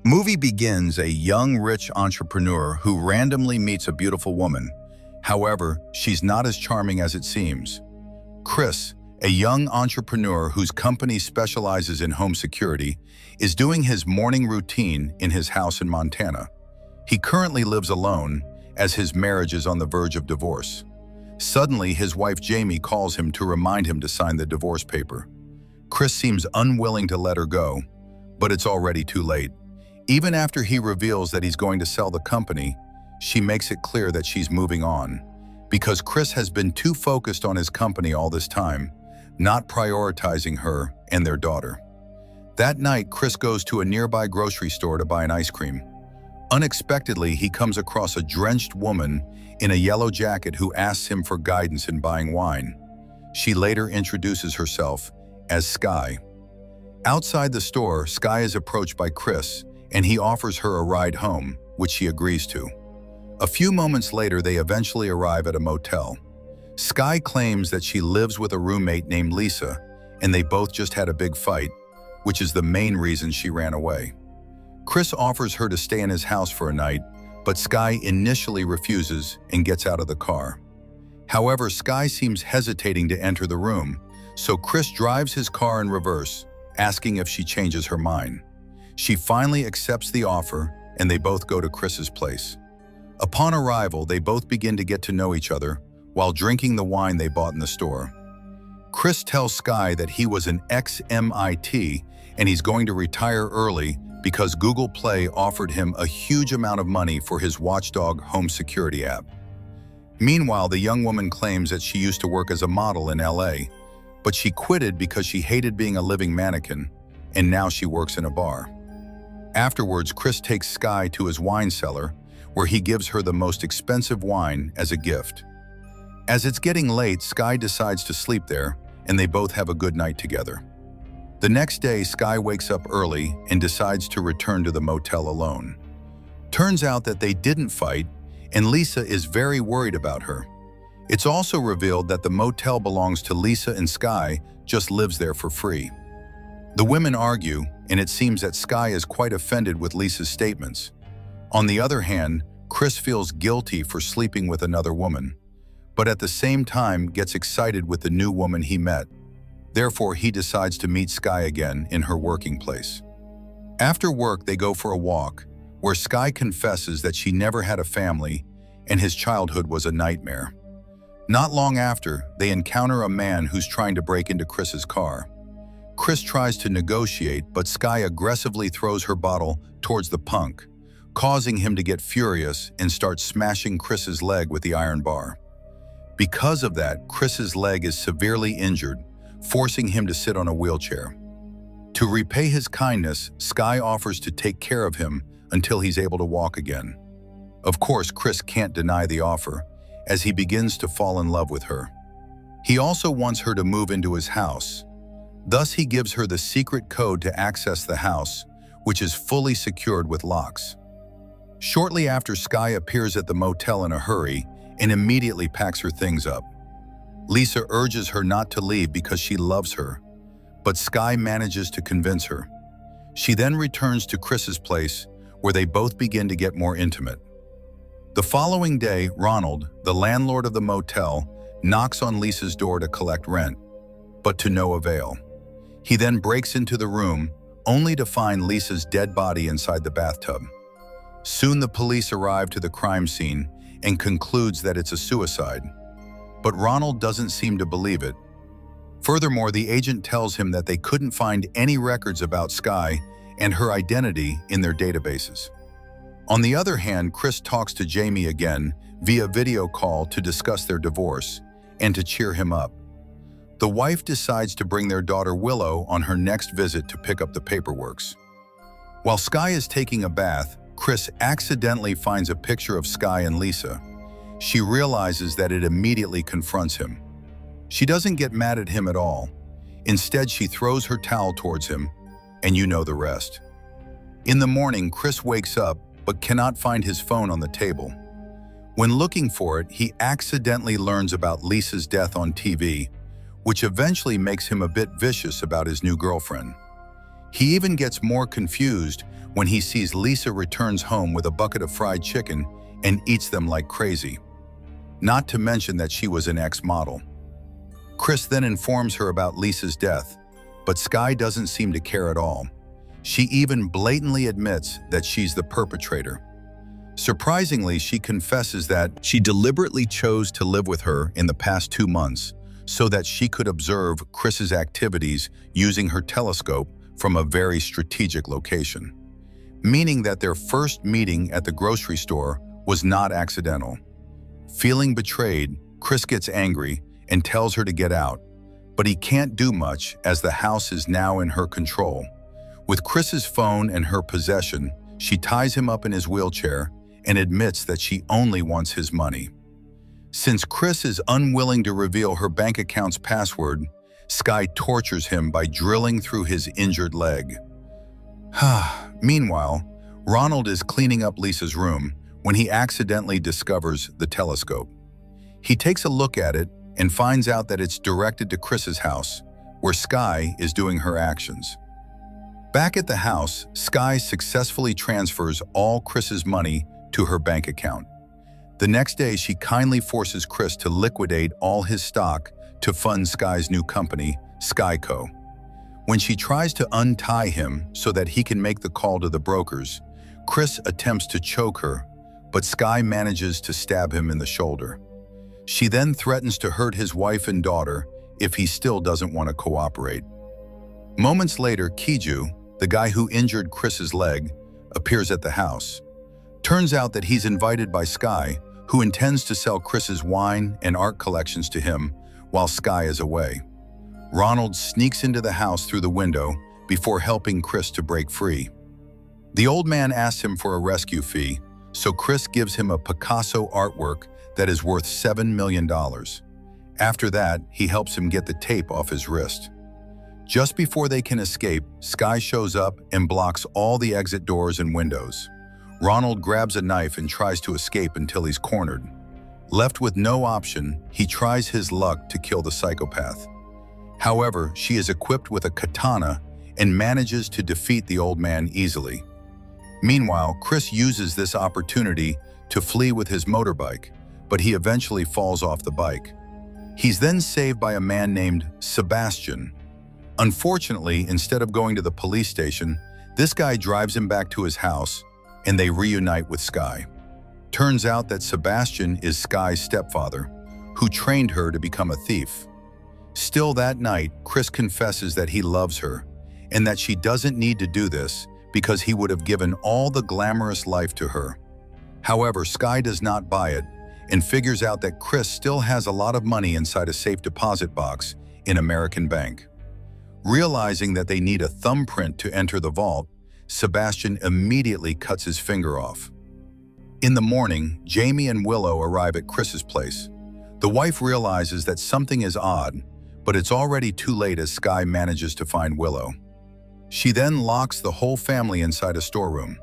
Movie begins a young, rich entrepreneur who randomly meets a beautiful woman. However, she's not as charming as it seems. Chris, a young entrepreneur whose company specializes in home security, is doing his morning routine in his house in Montana. He currently lives alone, as his marriage is on the verge of divorce. Suddenly, his wife Jamie calls him to remind him to sign the divorce paper. Chris seems unwilling to let her go, but it's already too late. Even after he reveals that he's going to sell the company, she makes it clear that she's moving on, because Chris has been too focused on his company all this time, not prioritizing her and their daughter. That night, Chris goes to a nearby grocery store to buy an ice cream. Unexpectedly, he comes across a drenched woman in a yellow jacket who asks him for guidance in buying wine. She later introduces herself as Sky. Outside the store, Sky is approached by Chris, and he offers her a ride home, which she agrees to. A few moments later, they eventually arrive at a motel. Sky claims that she lives with a roommate named Lisa, and they both just had a big fight, which is the main reason she ran away. Chris offers her to stay in his house for a night, but Sky initially refuses and gets out of the car. However, Sky seems hesitating to enter the room, so Chris drives his car in reverse, asking if she changes her mind. She finally accepts the offer, and they both go to Chris's place. Upon arrival, they both begin to get to know each other while drinking the wine they bought in the store. Chris tells Sky that he was an ex-MIT and he's going to retire early because Google Play offered him a huge amount of money for his Watchdog home security app. Meanwhile, the young woman claims that she used to work as a model in LA, but she quitted because she hated being a living mannequin, and now she works in a bar. Afterwards, Chris takes Sky to his wine cellar, where he gives her the most expensive wine as a gift. As it's getting late, Sky decides to sleep there, and they both have a good night together. The next day, Sky wakes up early and decides to return to the motel alone. Turns out that they didn't fight, and Lisa is very worried about her. It's also revealed that the motel belongs to Lisa, and Sky just lives there for free. The women argue, and it seems that Sky is quite offended with Lisa's statements. On the other hand, Chris feels guilty for sleeping with another woman, but at the same time gets excited with the new woman he met. Therefore, he decides to meet Sky again in her working place. After work, they go for a walk, where Sky confesses that she never had a family and his childhood was a nightmare. Not long after, they encounter a man who's trying to break into Chris's car. Chris tries to negotiate, but Sky aggressively throws her bottle towards the punk, causing him to get furious and start smashing Chris's leg with the iron bar. Because of that, Chris's leg is severely injured, forcing him to sit on a wheelchair. To repay his kindness, Sky offers to take care of him until he's able to walk again. Of course, Chris can't deny the offer, as he begins to fall in love with her. He also wants her to move into his house. Thus, he gives her the secret code to access the house, which is fully secured with locks. Shortly after, Sky appears at the motel in a hurry and immediately packs her things up. Lisa urges her not to leave because she loves her, but Sky manages to convince her. She then returns to Chris's place, where they both begin to get more intimate. The following day, Ronald, the landlord of the motel, knocks on Lisa's door to collect rent, but to no avail. He then breaks into the room, only to find Lisa's dead body inside the bathtub. Soon the police arrive to the crime scene and concludes that it's a suicide. But Ronald doesn't seem to believe it. Furthermore, the agent tells him that they couldn't find any records about Sky and her identity in their databases. On the other hand, Chris talks to Jamie again via video call to discuss their divorce and to cheer him up. The wife decides to bring their daughter Willow on her next visit to pick up the paperwork. While Sky is taking a bath, Chris accidentally finds a picture of Sky and Lisa. She realizes that it immediately confronts him. She doesn't get mad at him at all. Instead, she throws her towel towards him, and you know the rest. In the morning, Chris wakes up but cannot find his phone on the table. When looking for it, he accidentally learns about Lisa's death on TV, which eventually makes him a bit vicious about his new girlfriend. He even gets more confused when he sees Lisa returns home with a bucket of fried chicken and eats them like crazy. Not to mention that she was an ex-model. Chris then informs her about Lisa's death, but Skye doesn't seem to care at all. She even blatantly admits that she's the perpetrator. Surprisingly, she confesses that she deliberately chose to live with her in the past 2 months so that she could observe Chris's activities using her telescope from a very strategic location, meaning that their first meeting at the grocery store was not accidental. Feeling betrayed, Chris gets angry and tells her to get out, but he can't do much as the house is now in her control. With Chris's phone in her possession, she ties him up in his wheelchair and admits that she only wants his money. Since Chris is unwilling to reveal her bank account's password, Skye tortures him by drilling through his injured leg. Meanwhile, Ronald is cleaning up Lisa's room when he accidentally discovers the telescope. He takes a look at it and finds out that it's directed to Chris's house, where Skye is doing her actions. Back at the house, Skye successfully transfers all Chris's money to her bank account. The next day, she kindly forces Chris to liquidate all his stock to fund Skye's new company, Skyco. When she tries to untie him so that he can make the call to the brokers, Chris attempts to choke her, but Skye manages to stab him in the shoulder. She then threatens to hurt his wife and daughter if he still doesn't want to cooperate. Moments later, Kiju, the guy who injured Chris's leg, appears at the house. Turns out that he's invited by Skye, who intends to sell Chris's wine and art collections to him while Skye is away. Ronald sneaks into the house through the window before helping Chris to break free. The old man asks him for a rescue fee, so Chris gives him a Picasso artwork that is worth $7 million. After that, he helps him get the tape off his wrist. Just before they can escape, Skye shows up and blocks all the exit doors and windows. Ronald grabs a knife and tries to escape until he's cornered. Left with no option, he tries his luck to kill the psychopath. However, she is equipped with a katana and manages to defeat the old man easily. Meanwhile, Chris uses this opportunity to flee with his motorbike, but he eventually falls off the bike. He's then saved by a man named Sebastian. Unfortunately, instead of going to the police station, this guy drives him back to his house and they reunite with Skye. Turns out that Sebastian is Skye's stepfather, who trained her to become a thief. Still that night, Chris confesses that he loves her and that she doesn't need to do this because he would have given all the glamorous life to her. However, Skye does not buy it and figures out that Chris still has a lot of money inside a safe deposit box in American Bank. Realizing that they need a thumbprint to enter the vault, Sebastian immediately cuts his finger off. In the morning, Jamie and Willow arrive at Chris's place. The wife realizes that something is odd, but it's already too late as Skye manages to find Willow. She then locks the whole family inside a storeroom.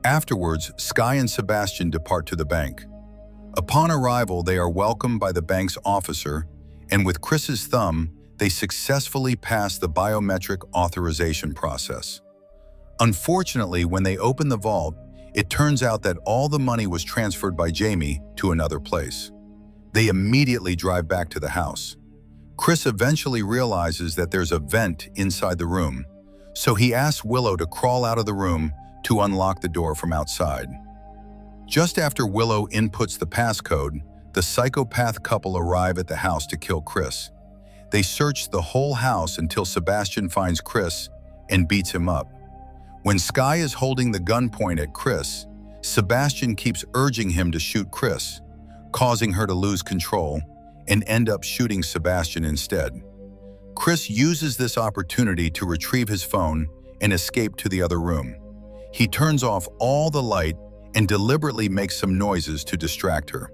Afterwards, Skye and Sebastian depart to the bank. Upon arrival, they are welcomed by the bank's officer, and with Chris's thumb, they successfully pass the biometric authorization process. Unfortunately, when they open the vault, it turns out that all the money was transferred by Jamie to another place. They immediately drive back to the house. Chris eventually realizes that there's a vent inside the room, so he asks Willow to crawl out of the room to unlock the door from outside. Just after Willow inputs the passcode, the psychopath couple arrive at the house to kill Chris. They search the whole house until Sebastian finds Chris and beats him up. When Skye is holding the gunpoint at Chris, Sebastian keeps urging him to shoot Chris, causing her to lose control and end up shooting Sebastian instead. Chris uses this opportunity to retrieve his phone and escape to the other room. He turns off all the light and deliberately makes some noises to distract her.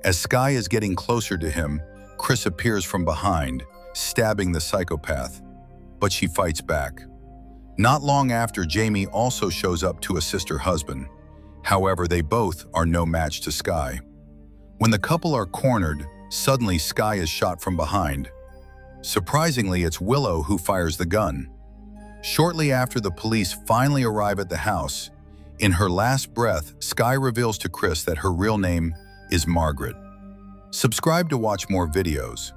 As Skye is getting closer to him, Chris appears from behind, stabbing the psychopath, but she fights back. Not long after, Jamie also shows up to assist her husband. However, they both are no match to Skye. When the couple are cornered, suddenly Skye is shot from behind. Surprisingly, it's Willow who fires the gun. Shortly after the police finally arrive at the house, in her last breath, Skye reveals to Chris that her real name is Margaret. Subscribe to watch more videos.